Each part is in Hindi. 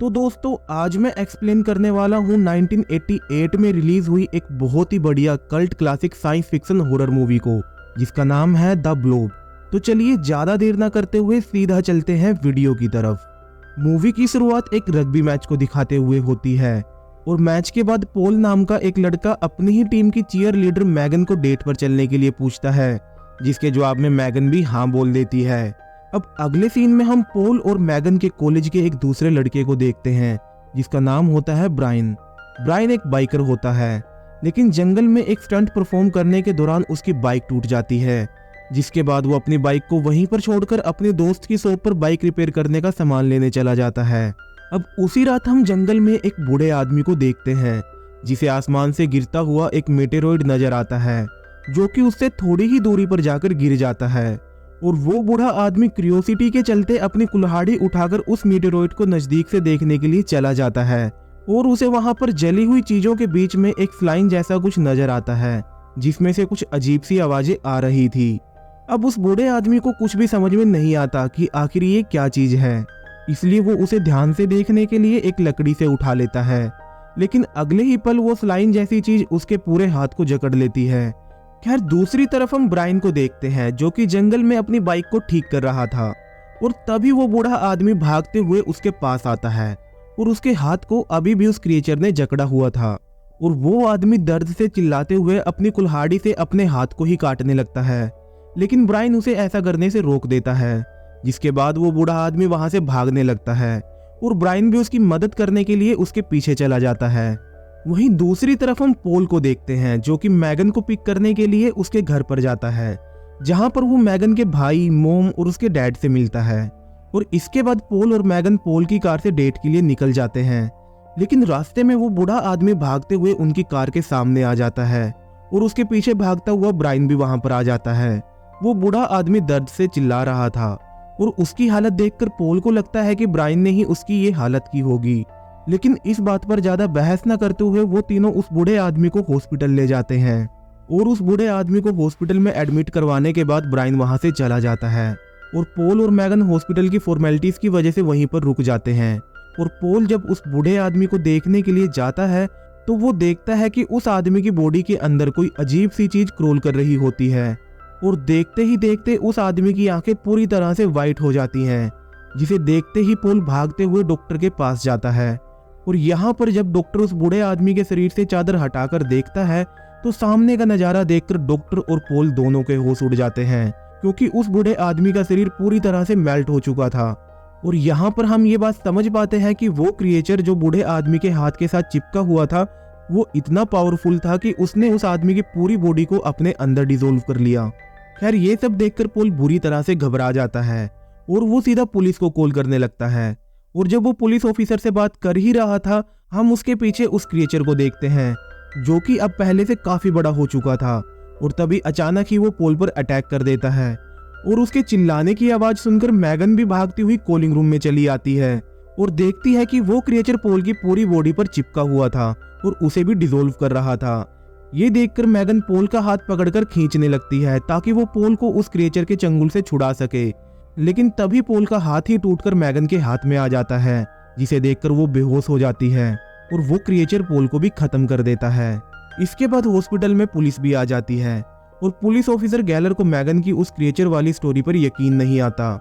तो दोस्तों आज मैं एक्सप्लेन करने वाला हूँ 1988 में रिलीज हुई एक बहुत ही बढ़िया cult classic science fiction horror movie को, जिसका नाम है द ब्लोब। तो चलिए ज्यादा देर ना करते हुए सीधा चलते हैं वीडियो की तरफ। मूवी की शुरुआत एक रग्बी मैच को दिखाते हुए होती है और मैच के बाद पॉल नाम का एक लड़का अपनी ही टीम की चीयर लीडर मैगन को डेट पर चलने के लिए पूछता है, जिसके जवाब में मैगन भी हाँ बोल देती है। अब अगले सीन में हम पॉल और मैगन के कॉलेज के एक दूसरे लड़के को देखते हैं, जिसका नाम होता है ब्रायन। ब्रायन एक बाइकर होता है, लेकिन जंगल में एक स्टंट परफॉर्म करने के दौरान उसकी बाइक टूट जाती है, जिसके बाद वो अपनी बाइक को वहीं पर छोड़कर अपने दोस्त की शॉप पर बाइक रिपेयर करने का सामान लेने चला जाता है। अब उसी रात हम जंगल में एक बूढ़े आदमी को देखते हैं, जिसे आसमान से गिरता हुआ एक मेटेरॉइड नजर आता है, जो कि उससे थोड़ी ही दूरी पर जाकर गिर जाता है। और वो बूढ़ा आदमी क्यूरियोसिटी के चलते अपनी कुल्हाड़ी उठाकर उस मीटेरॉइड को नजदीक से देखने के लिए चला जाता है और उसे वहां पर जली हुई चीजों के बीच में एक फ्लाइन जैसा कुछ नजर आता है, जिसमें से कुछ अजीब सी आवाजें आ रही थी। अब उस बूढ़े आदमी को कुछ भी समझ में नहीं आता कि आखिर ये क्या चीज है, इसलिए वो उसे ध्यान से देखने के लिए एक लकड़ी से उठा लेता है, लेकिन अगले ही पल वो स्लाइन जैसी चीज उसके पूरे हाथ को जकड़ लेती है। खैर दूसरी तरफ हम ब्रायन को देखते हैं, जो कि जंगल में अपनी बाइक को ठीक कर रहा था और तभी वो बूढ़ा आदमी भागते हुए उसके पास आता है और उसके हाथ को अभी भी उस क्रिएचर ने जकड़ा हुआ था और वो आदमी दर्द से चिल्लाते हुए अपनी कुल्हाड़ी से अपने हाथ को ही काटने लगता है, लेकिन ब्रायन उसे ऐसा करने से रोक देता है, जिसके बाद वो बूढ़ा आदमी वहां से भागने लगता है और ब्रायन भी उसकी मदद करने के लिए उसके पीछे चला जाता है। वहीं दूसरी तरफ हम पॉल को देखते हैं, जो कि मैगन को पिक करने के लिए उसके घर पर जाता है, जहां पर वो मैगन के भाई, मॉम और उसके डैड से मिलता है। और इसके बाद पॉल और मैगन पॉल की कार से डेट के लिए निकल जाते हैं, लेकिन रास्ते में वो बूढ़ा आदमी भागते हुए उनकी कार के सामने आ जाता है और उसके पीछे भागता हुआ ब्रायन भी वहां पर आ जाता है। वो बूढ़ा आदमी दर्द से चिल्ला रहा था और उसकी हालत देखकर पॉल को लगता है कि ब्रायन ने ही उसकी ये हालत की होगी, लेकिन इस बात पर ज्यादा बहस न करते हुए वो तीनों उस बूढ़े आदमी को हॉस्पिटल ले जाते हैं और उस बूढ़े आदमी को हॉस्पिटल में एडमिट करवाने के बाद ब्रायन वहां से चला जाता है और पॉल और मैगन हॉस्पिटल की फॉर्मेलिटीज की वजह से वहीं पर रुक जाते हैं। और पॉल जब उस बूढ़े आदमी को देखने के लिए जाता है तो वो देखता है कि उस आदमी की बॉडी के अंदर कोई अजीब सी चीज क्रोल कर रही होती है और देखते ही देखते उस आदमी की आंखें पूरी तरह से वाइट हो जाती हैं, जिसे देखते ही पॉल भागते हुए डॉक्टर के पास जाता है। और यहाँ पर जब डॉक्टर उस बूढ़े आदमी के शरीर से चादर हटाकर देखता है तो सामने का नजारा देखकर डॉक्टर और पॉल दोनों के होश उड़ जाते हैं, क्योंकि उस बूढ़े आदमी का शरीर पूरी तरह से मेल्ट हो चुका था। और यहाँ पर हम ये बात समझ पाते हैं कि वो क्रिएचर जो बूढ़े आदमी के हाथ के साथ चिपका हुआ था, वो इतना पावरफुल था कि उसने उस आदमी की पूरी बॉडी को अपने अंदर डिसोल्व कर लिया। खैर ये सब देखकर पॉल बुरी तरह से घबरा जाता है और वो सीधा पुलिस को कॉल करने लगता है। और जब वो पुलिस ऑफिसर से बात कर ही रहा था, हम उसके पीछे उस क्रिएचर को देखते हैं, जो कि अब पहले से काफी बड़ा हो चुका था। और तभी अचानक ही वो पॉल पर अटैक कर देता है और उसके चिल्लाने की आवाज सुनकर मैगन भी भागती हुई कॉलिंग रूम में चली आती है और देखती है कि वो क्रिएचर पॉल की पूरी बॉडी पर चिपका हुआ था और उसे भी डिसोल्व कर रहा था। ये देखकर मैगन पॉल का हाथ पकड़कर खींचने लगती है ताकि वो पॉल को उस क्रिएचर के चंगुल से छुड़ा सके, लेकिन तभी पॉल का हाथ ही टूटकर मैगन के हाथ में आ जाता है, जिसे देखकर वो बेहोश हो जाती है और वो क्रिएचर पॉल को भी खत्म कर देता है। इसके बाद हॉस्पिटल में पुलिस भी आ जाती है और पुलिस ऑफिसर गैलर को मैगन की उस क्रिएचर वाली स्टोरी पर यकीन नहीं आता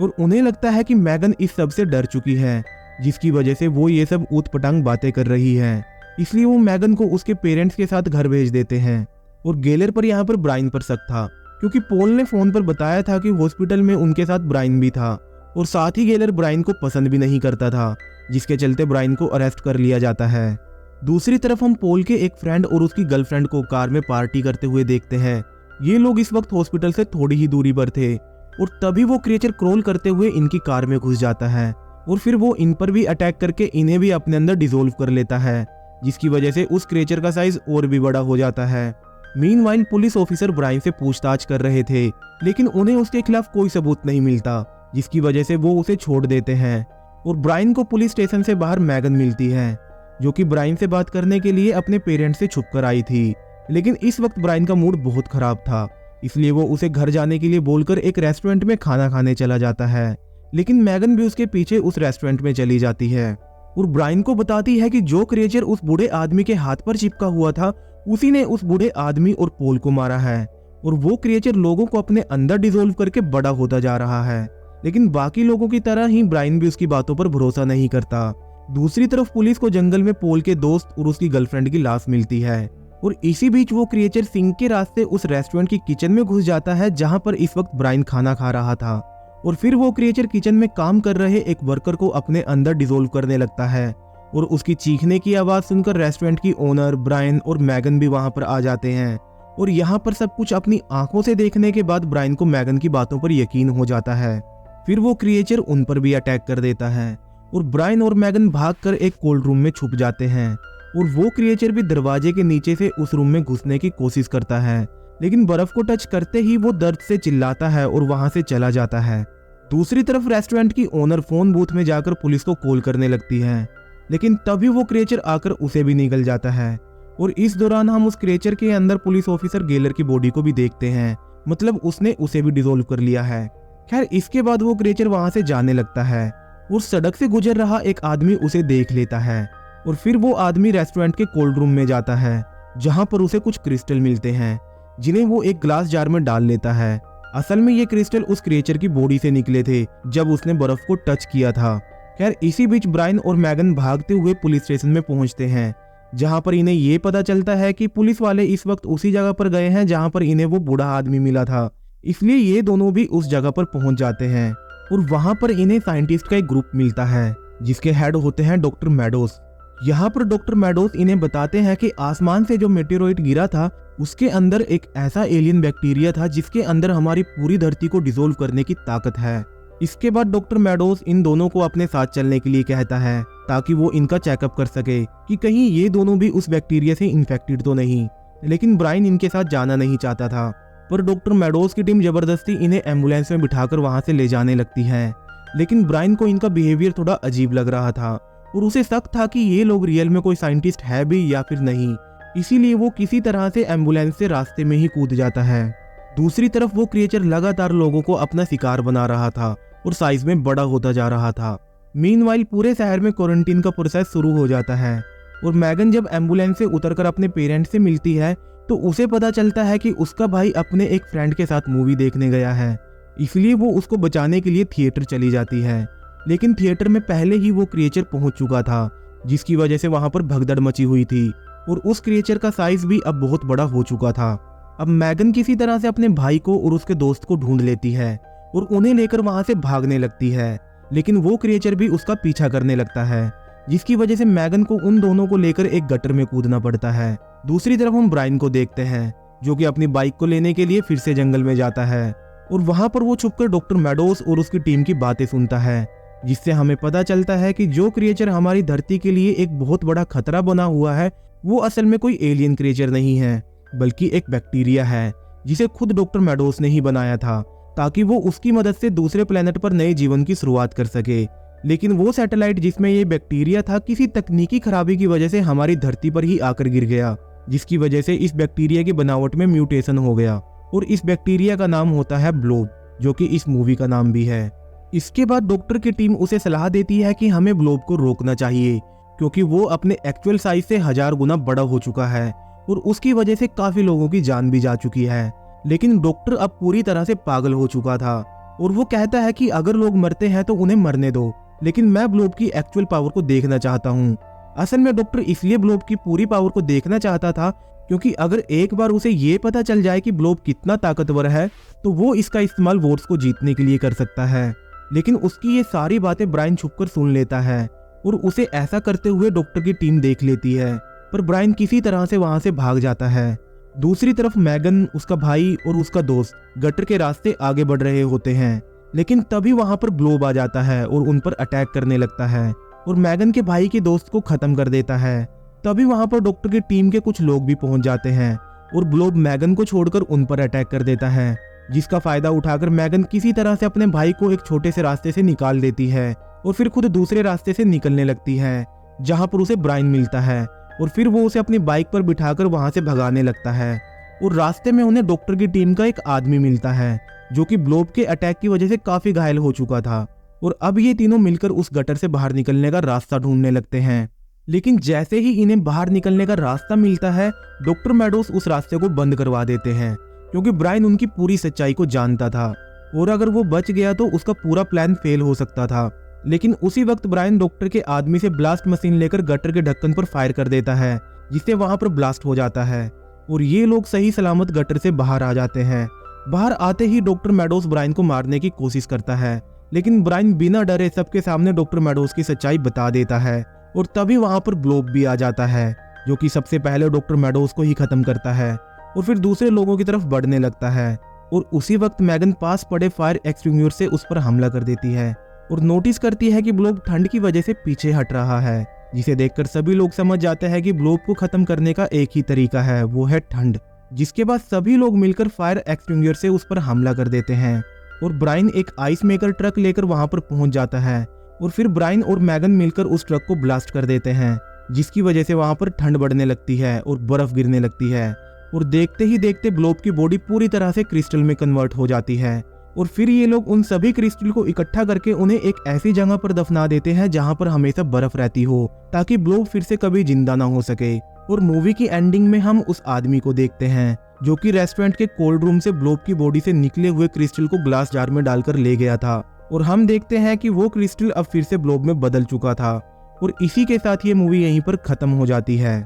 और उन्हें लगता है कि मैगन इस सब से डर चुकी है, जिसकी वजह से वो ये सब ऊट-पटांग बातें कर रही है। इसलिए वो मैगन को उसके पेरेंट्स के साथ घर भेज देते हैं। और गैलर पर यहाँ पर ब्रायन पर शक था, क्योंकि पॉल ने फोन पर बताया था कि हॉस्पिटल में उनके साथ ब्रायन भी था और साथ ही गैलर ब्रायन को पसंद भी नहीं करता था, जिसके चलते ब्रायन को अरेस्ट कर लिया जाता है। दूसरी तरफ हम पॉल के एक फ्रेंड और उसकी गर्लफ्रेंड को कार में पार्टी करते हुए देखते हैं। ये लोग इस वक्त हॉस्पिटल से थोड़ी ही दूरी पर थे और तभी वो क्रिएचर क्रोल करते हुए इनकी कार में घुस जाता है और फिर वो इन पर भी अटैक करके इन्हें भी अपने अंदर डिसोल्व कर लेता है, जिसकी वजह से उस क्रिएचर का साइज और भी बड़ा हो जाता है। मीनवाइल पुलिस ऑफिसर ब्रायन से पूछताछ कर रहे थे, लेकिन उन्हें उसके खिलाफ कोई सबूत नहीं मिलता, जिसकी वजह से वो उसे छोड़ देते हैं। और ब्रायन को पुलिस स्टेशन से बाहर मैगन मिलती है, जो कि ब्रायन से बात करने के लिए अपने पेरेंट्स से छुप कर आई थी, लेकिन इस वक्त ब्रायन का मूड बहुत खराब था, इसलिए वो उसे घर जाने के लिए बोलकर एक रेस्टोरेंट में खाना खाने चला जाता है। लेकिन मैगन भी उसके पीछे उस रेस्टोरेंट में चली जाती है और ब्रायन को बताती है कि जो क्रिएचर उस बूढ़े आदमी के हाथ पर चिपका हुआ था उसी ने उस बूढ़े आदमी और पोल को मारा है, और वो क्रिएचर लोगों को अपने अंदर डिसोल्व करके बड़ा होता जा रहा है। लेकिन बाकी लोगों की तरह ही ब्रायन भी उसकी बातों पर भरोसा नहीं करता। दूसरी तरफ पुलिस को जंगल में पोल के दोस्त और उसकी गर्लफ्रेंड की लाश मिलती है, और इसी बीच वो क्रिएचर सिंक के रास्ते उस रेस्टोरेंट की किचन में घुस जाता है जहां पर इस वक्त ब्रायन खाना खा रहा था, और फिर वो क्रिएचर किचन में काम कर रहे एक वर्कर को अपने अंदर डिसोल्व करने लगता है, और उसकी चीखने की आवाज सुनकर रेस्टोरेंट की ओनर, ब्रायन और मैगन भी वहां पर आ जाते हैं। और यहाँ पर सब कुछ अपनी आंखों से देखने के बाद ब्रायन को मैगन की बातों पर यकीन हो जाता है। फिर वो क्रिएचर उन पर भी अटैक कर देता है, और ब्रायन और मैगन भागकर एक कोल्ड रूम में छुप जाते हैं, और वो क्रिएचर भी दरवाजे के नीचे से उस रूम में घुसने की कोशिश करता है, लेकिन बर्फ को टच करते ही वो दर्द से चिल्लाता है और वहां से चला जाता है। दूसरी तरफ रेस्टोरेंट की ओनर फोन बूथ में जाकर पुलिस को कॉल करने लगती है, लेकिन तभी वो क्रिएचर आकर उसे भी निगल जाता है, और इस दौरान हम उस क्रिएचर के अंदर पुलिस ऑफिसर गेलर की बॉडी को भी देखते हैं, मतलब उसने उसे भी डिसोल्व कर लिया है। खैर इसके बाद वो क्रिएचर वहां से जाने लगता है, और सड़क से गुजर रहा एक आदमी उसे देख लेता है, और फिर वो आदमी रेस्टोरेंट के कोल्ड रूम में जाता है जहां पर उसे कुछ क्रिस्टल मिलते हैं, जिन्हें वो एक ग्लास जार में डाल लेता है। असल में ये क्रिस्टल उस क्रिएचर की बॉडी से निकले थे जब उसने बर्फ को टच किया था। खैर इसी बीच ब्रायन और मैगन भागते हुए पुलिस स्टेशन में पहुंचते हैं, जहां पर इन्हें ये पता चलता है कि पुलिस वाले इस वक्त उसी जगह पर गए हैं जहां पर इन्हें वो बूढ़ा आदमी मिला था। इसलिए ये दोनों भी उस जगह पर पहुंच जाते हैं, और वहां पर इन्हें साइंटिस्ट का एक ग्रुप मिलता है जिसके हेड होते हैं डॉक्टर मैडोस। यहाँ पर डॉक्टर मैडोस इन्हें बताते हैं कि आसमान से जो मेटेरोइड गिरा था उसके अंदर एक ऐसा एलियन बैक्टीरिया था जिसके अंदर हमारी पूरी धरती को डिसोल्व करने की ताकत है। इसके बाद डॉक्टर मैडोस इन दोनों को अपने साथ चलने के लिए कहता है ताकि वो इनका चेकअप कर सके कि कहीं ये दोनों भी उस बैक्टीरिया से इन्फेक्टेड तो नहीं। लेकिन ब्रायन इनके साथ जाना नहीं चाहता था, पर डॉक्टर मैडोस की टीम जबरदस्ती इन्हें एम्बुलेंस में बिठाकर वहां से ले जाने लगती है। लेकिन ब्रायन को इनका बिहेवियर थोड़ा अजीब लग रहा था, और उसे शक था कि ये लोग रियल में कोई साइंटिस्ट है भी या फिर नहीं, इसीलिए वो किसी तरह से एम्बुलेंस से रास्ते में ही कूद जाता है। दूसरी तरफ वो क्रिएचर लगातार लोगों को अपना शिकार बना रहा था और साइज में बड़ा होता जा रहा था। मीनवाइल पूरे शहर में क्वारंटीन का प्रोसेस शुरू हो जाता है, और मैगन जब एम्बुलेंस से उतरकर अपने पेरेंट्स से मिलती है तो उसे पता चलता है कि उसका भाई अपने एक फ्रेंड के साथ मूवी देखने गया है, इसलिए वो उसको बचाने के लिए थिएटर चली जाती है। लेकिन थिएटर में पहले ही वो क्रिएचर पहुंच चुका था, जिसकी वजह से वहां पर भगदड़ मची हुई थी, और उस क्रिएचर का साइज भी अब बहुत बड़ा हो चुका था। अब मैगन किसी तरह से अपने भाई को और उसके दोस्त को ढूंढ लेती है और उन्हें लेकर वहां से भागने लगती है, लेकिन वो क्रिएचर भी उसका पीछा करने लगता है, जिसकी वजह से मैगन को उन दोनों को लेकर एक गटर में कूदना पड़ता है। दूसरी तरफ हम ब्रायन को देखते हैं जो कि अपनी बाइक को लेने के लिए फिर से जंगल में जाता है, और वहां पर वो छुपकर डॉक्टर मैडोस और उसकी टीम की बातें सुनता है, जिससे हमें पता चलता है कि जो क्रिएचर हमारी धरती के लिए एक बहुत बड़ा खतरा बना हुआ है वो असल में कोई एलियन क्रिएचर नहीं है, बल्कि एक बैक्टीरिया है जिसे खुद डॉक्टर मैडोस ने ही बनाया था ताकि वो उसकी मदद से दूसरे प्लेनेट पर नए जीवन की शुरुआत कर सके। लेकिन वो सैटेलाइट जिसमें ये बैक्टीरिया था किसी तकनीकी खराबी की वजह से हमारी धरती पर ही आकर गिर गया, जिसकी वजह से इस बैक्टीरिया की बनावट में म्यूटेशन हो गया, और इस बैक्टीरिया का नाम होता है ब्लोब, जो कि इस मूवी का नाम भी है। इसके बाद डॉक्टर की टीम उसे सलाह देती है कि हमें ब्लोब को रोकना चाहिए, क्योंकि वो अपने एक्चुअल साइज से 1000 गुना बड़ा हो चुका है और उसकी वजह से काफी लोगों की जान भी जा चुकी है। लेकिन डॉक्टर अब पूरी तरह से पागल हो चुका था, और वो कहता है कि अगर लोग मरते हैं तो उन्हें मरने दो, लेकिन मैं ब्लोब की एक्चुअल पावर को देखना चाहता हूँ। असल में डॉक्टर इसलिए ब्लोब की पूरी पावर को देखना चाहता था क्योंकि अगर एक बार उसे ये पता चल जाए कि ब्लोब कितना ताकतवर है तो वो इसका इस्तेमाल वोट्स को जीतने के लिए कर सकता है। लेकिन उसकी ये सारी बातें ब्रायन छुपकर सुन लेता है, और उसे ऐसा करते हुए डॉक्टर की टीम देख लेती है, पर ब्रायन किसी तरह से वहां से भाग जाता है। दूसरी तरफ मैगन, उसका भाई और उसका दोस्त गटर के रास्ते आगे बढ़ रहे होते हैं, लेकिन तभी वहां पर ब्लोब आ जाता है और उन पर अटैक करने लगता है और मैगन के भाई के दोस्त को खत्म कर देता है। तभी वहां पर डॉक्टर की टीम के कुछ लोग भी पहुंच जाते हैं और ब्लोब मैगन को छोड़कर उन पर अटैक कर देता है, जिसका फायदा उठाकर मैगन किसी तरह से अपने भाई को एक छोटे से रास्ते से निकाल देती है और फिर खुद दूसरे रास्ते से निकलने लगती है जहां पर उसे ब्रायन मिलता है, और फिर वो उसे अपनी बाइक पर बिठाकर वहां से भगाने लगता है। और रास्ते में उन्हें डॉक्टर की टीम का एक आदमी मिलता है जो कि ब्लोब के अटैक की वजह से काफी घायल हो चुका था, और अब ये तीनों मिलकर उस गटर से बाहर निकलने का रास्ता ढूंढने लगते हैं। लेकिन जैसे ही इन्हें बाहर निकलने का रास्ता मिलता है, डॉक्टर मेडोज उस रास्ते को बंद करवा देते हैं, क्योंकि ब्रायन उनकी पूरी सच्चाई को जानता था और अगर वो बच गया तो उसका पूरा प्लान फेल हो सकता था। लेकिन उसी वक्त ब्रायन डॉक्टर के आदमी से ब्लास्ट मशीन लेकर गटर के ढक्कन पर फायर कर देता है, जिससे वहां पर ब्लास्ट हो जाता है और ये लोग सही सलामत गटर से बाहर आ जाते हैं। बाहर आते ही डॉक्टर मेडोज ब्रायन को मारने की कोशिश करता है, लेकिन ब्रायन बिना डरे सबके सामने डॉक्टर मेडोज की सच्चाई बता देता है और तभी वहां पर ब्लोब भी आ जाता है, जो कि सबसे पहले डॉक्टर मेडोज को ही खत्म करता है और फिर दूसरे लोगों की तरफ बढ़ने लगता है। और उसी वक्त मैगन पास पड़े फायर एक्सटिंग्विशर से उस पर हमला कर देती है और नोटिस करती है कि ब्लोब ठंड की वजह से पीछे हट रहा है, जिसे देखकर सभी लोग समझ जाते हैं कि ब्लोब को खत्म करने का एक ही तरीका है, वो है ठंड। जिसके बाद सभी लोग मिलकर फायर एक्सटिंग्विशर से उस पर हमला कर देते हैं और ब्रायन एक आइस मेकर ट्रक लेकर वहां पर पहुंच जाता है और फिर ब्रायन और मैगन मिलकर उस ट्रक को ब्लास्ट कर देते हैं, जिसकी वजह से वहां पर ठंड बढ़ने लगती है और बर्फ गिरने लगती है और देखते ही देखते ब्लोब की बॉडी पूरी तरह से क्रिस्टल में कन्वर्ट हो जाती है। और फिर ये लोग उन सभी क्रिस्टल को इकट्ठा करके उन्हें एक ऐसी जगह पर दफना देते हैं जहां पर हमेशा बर्फ रहती हो, ताकि ब्लोब फिर से कभी जिंदा ना हो सके। और मूवी की एंडिंग में हम उस आदमी को देखते हैं जो कि रेस्टोरेंट के कोल्ड रूम से ब्लोब की बॉडी से निकले हुए क्रिस्टल को ग्लास जार में डालकर ले गया था और हम देखते हैं कि वो क्रिस्टल अब फिर से ब्लोब में बदल चुका था। और इसी के साथ ये मूवी यहीं पर खत्म हो जाती है।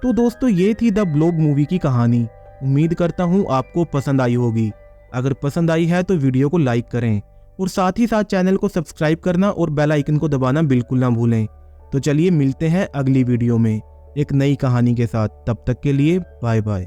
तो दोस्तों, ये थी द ब्लोब मूवी की कहानी। उम्मीद करता हूँ आपको पसंद आई होगी। अगर पसंद आई है तो वीडियो को लाइक करें और साथ ही साथ चैनल को सब्सक्राइब करना और बेल आइकन को दबाना बिल्कुल ना भूलें। तो चलिए मिलते हैं अगली वीडियो में एक नई कहानी के साथ। तब तक के लिए बाय बाय।